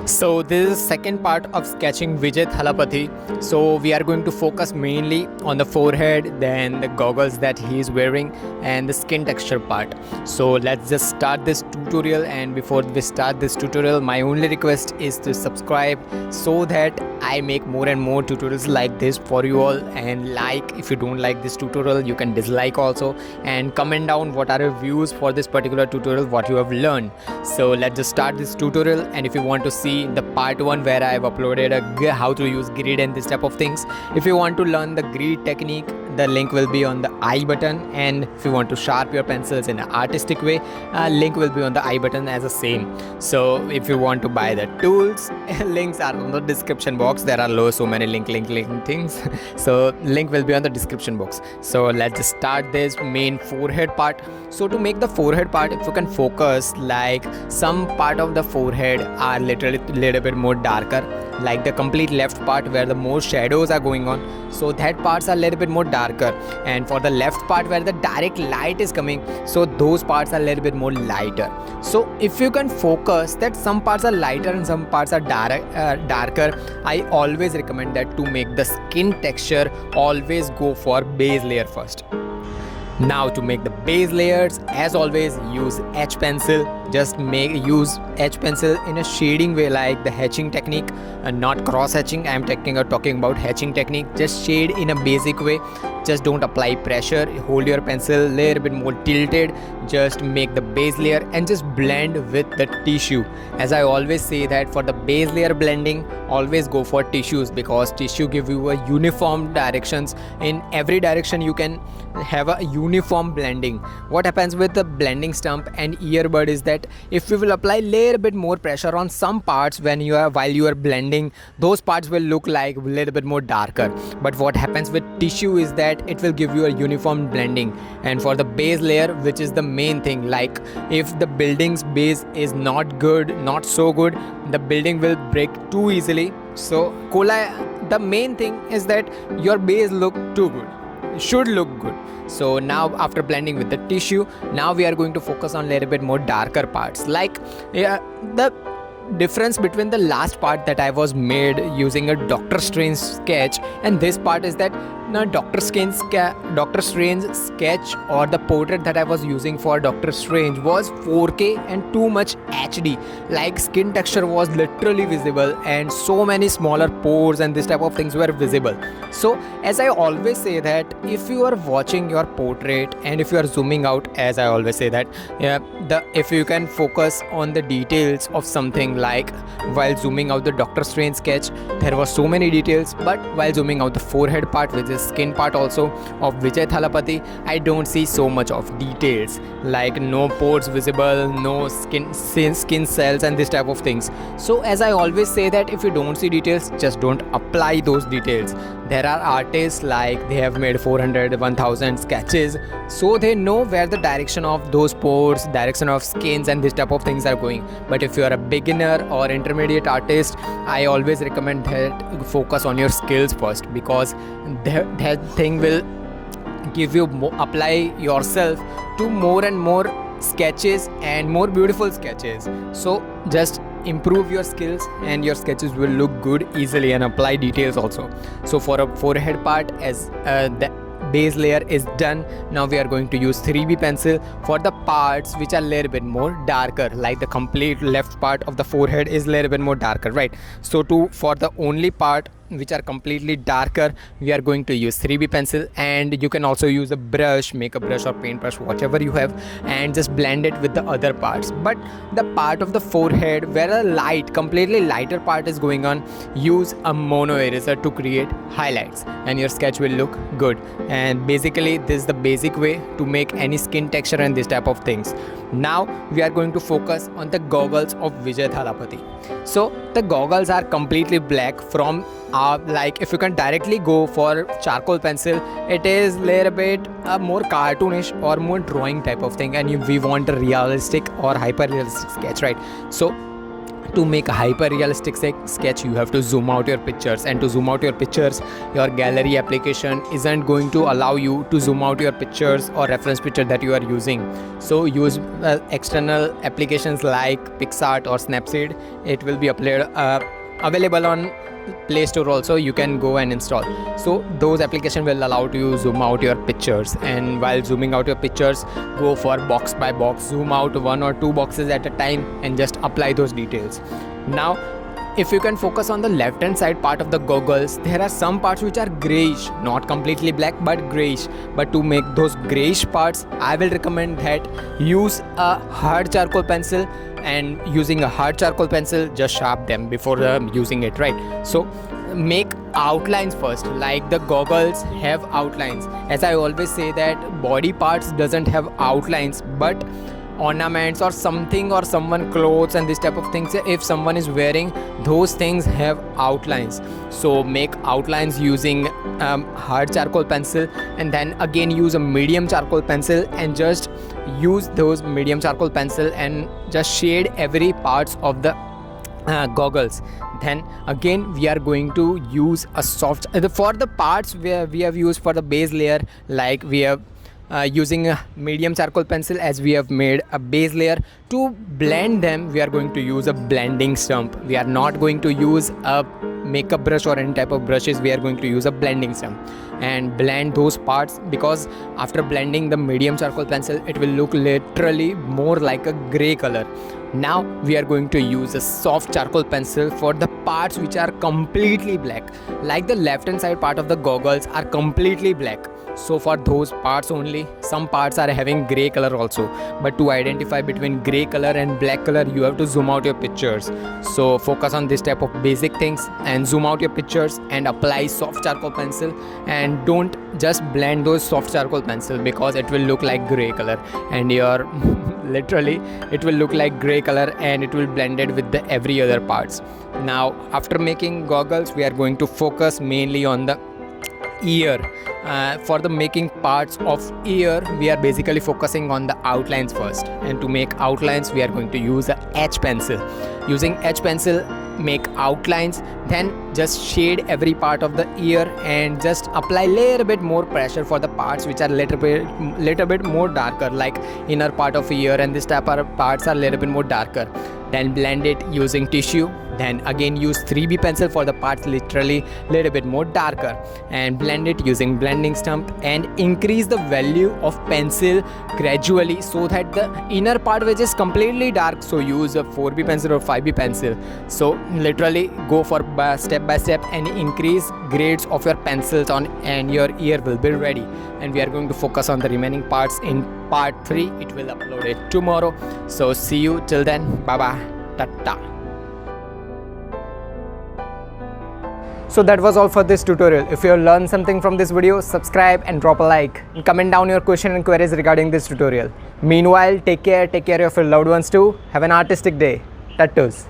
So this is second part of sketching Vijay Thalapathy. So we are going to focus mainly on the forehead, then the goggles that he is wearing and the skin texture part. So let's just start this tutorial, and before we start this tutorial, my only request is to subscribe so that I make more and more tutorials like this for you all. And like, if you don't like this tutorial, you can dislike also, and comment down what are your views for this particular tutorial, what you have learned. So let's just start this tutorial. And if you want to see the part 1 where I have uploaded how to use grid and this type of things, if you want to learn the grid technique, the link will be on the I button. And if you want to sharpen your pencils in an artistic way, link will be on the I button as the same. So if you want to buy the tools, links are on the description box. There are so many link things. So link will be on the description box. So let's just start this main forehead part. So to make the forehead part, if you can focus, like some part of the forehead are literally little bit more darker, like the complete left part where the more shadows are going on, so that parts are a little bit more darker. And for the left part where the direct light is coming, so those parts are a little bit more lighter. So if you can focus that some parts are lighter and some parts are darker, I always recommend that to make the skin texture, always go for base layer first. Now to make the base layers, as always, use H pencil. Just use H pencil in a shading way, like the hatching technique, and not cross hatching. I am talking about hatching technique. Just shade in a basic way. Just don't apply pressure. Hold your pencil a little bit more tilted. Just make the base layer and just blend with the tissue. As I always say that for the base layer blending, always go for tissues, because tissue give you a uniform directions. In every direction you can have a uniform blending. What happens with the blending stump and earbud is that if you will apply little bit more pressure on some parts while you are blending, those parts will look like a little bit more darker. But what happens with tissue is that it will give you a uniform blending. And for the base layer, which is the main thing, like if the building's base is not so good, the building will break too easily. So the main thing is that your base should look good. So now after blending with the tissue, now we are going to focus on a little bit more darker parts, like the difference between the last part that I was made using a Doctor Strange sketch and this part is that Doctor Strange sketch, or the portrait that I was using for Doctor Strange, was 4K and too much HD. Like skin texture was literally visible and so many smaller pores and this type of things were visible. So as I always say that if you are watching your portrait and if you are zooming out, as I always say that if you can focus on the details of something, like while zooming out the Doctor Strange sketch, there were so many details, but while zooming out the forehead part, which is skin part also of Vijay Thalapathy, I don't see so much of details, like no pores visible, no skin cells and this type of things. So as I always say that if you don't see details, just don't apply those details. There are artists like they have made 400, 1000 sketches, so they know where the direction of those pores, direction of skins and this type of things are going. But if you are a beginner or intermediate artist, I always recommend that focus on your skills first, because that thing will give you apply yourself to more and more sketches and more beautiful sketches. So just improve your skills and your sketches will look good easily, and apply details also. So for a forehead part, as the base layer is done, now we are going to use 3B pencil for the parts which are a little bit more darker, like the complete left part of the forehead is a little bit more darker, right? So for the only part which are completely darker, we are going to use 3B pencil, and you can also use a brush, make a brush or paintbrush, whatever you have, and just blend it with the other parts. But the part of the forehead where a completely lighter part is going on, use a mono eraser to create highlights and your sketch will look good. And basically this is the basic way to make any skin texture and this type of things. Now we are going to focus on the goggles of Vijay Thalapathy. So the goggles are completely black from like if you can directly go for charcoal pencil, it is a little bit more cartoonish or more drawing type of thing, and we want a realistic or hyper realistic sketch, right? So to make a hyper realistic sketch, you have to zoom out your pictures, and to zoom out your pictures, your gallery application isn't going to allow you to zoom out your pictures or reference picture that you are using. So use external applications like PixArt or Snapseed. It will be available on Play Store also. You can go and install. So those applications will allow you to zoom out your pictures, and while zooming out your pictures, go for box by box, zoom out 1 or 2 boxes at a time and just apply those details. Now if you can focus on the left hand side part of the goggles, there are some parts which are grayish, not completely black but grayish. But to make those grayish parts, I will recommend that use a hard charcoal pencil, and using a hard charcoal pencil, just sharpen them before using it, right? So make outlines first. Like the goggles have outlines. As I always say that body parts doesn't have outlines, but ornaments or something or someone clothes and this type of things, if someone is wearing, those things have outlines. So make outlines using hard charcoal pencil, and then again use a medium charcoal pencil, and just use those medium charcoal pencil and just shade every parts of the goggles. Then again we are going to use a soft for the parts where we have used for the base layer, like we have using a medium charcoal pencil, as we have made a base layer. To blend them, we are going to use a blending stump. We are not going to use a makeup brush or any type of brushes. We are going to use a blending stump and blend those parts, because after blending the medium charcoal pencil, it will look literally more like a gray color. Now we are going to use a soft charcoal pencil for the parts which are completely black, like the left hand side part of the goggles are completely black. So for those parts only, some parts are having gray color also, but to identify between gray color and black color, you have to zoom out your pictures. So focus on this type of basic things and zoom out your pictures and apply soft charcoal pencil, and don't just blend those soft charcoal pencil, because it will look like gray color, and your literally it will look like gray color and it will blend it with the every other parts. Now after making goggles, we are going to focus mainly on the ear. For the making parts of ear, we are basically focusing on the outlines first, and to make outlines we are going to use a H pencil. Using H pencil, make outlines, then just shade every part of the ear and just apply little bit more pressure for the parts which are little bit more darker, like inner part of ear and this type of parts are little bit more darker. Then blend it using tissue. Then again use 3B pencil for the parts literally little bit more darker, and blend it using blending stump, and increase the value of pencil gradually so that the inner part which is completely dark, so use a 4B pencil or 5B pencil. So literally go for step by step and increase grades of your pencils on, and your ear will be ready. And we are going to focus on the remaining parts in part 3. It will upload it tomorrow. So see you till then. Bye bye. Tata. So that was all for this tutorial. If you have learned something from this video, subscribe and drop a like, and comment down your question and queries regarding this tutorial. Meanwhile, take care of your loved ones too. Have an artistic day. Tattoos.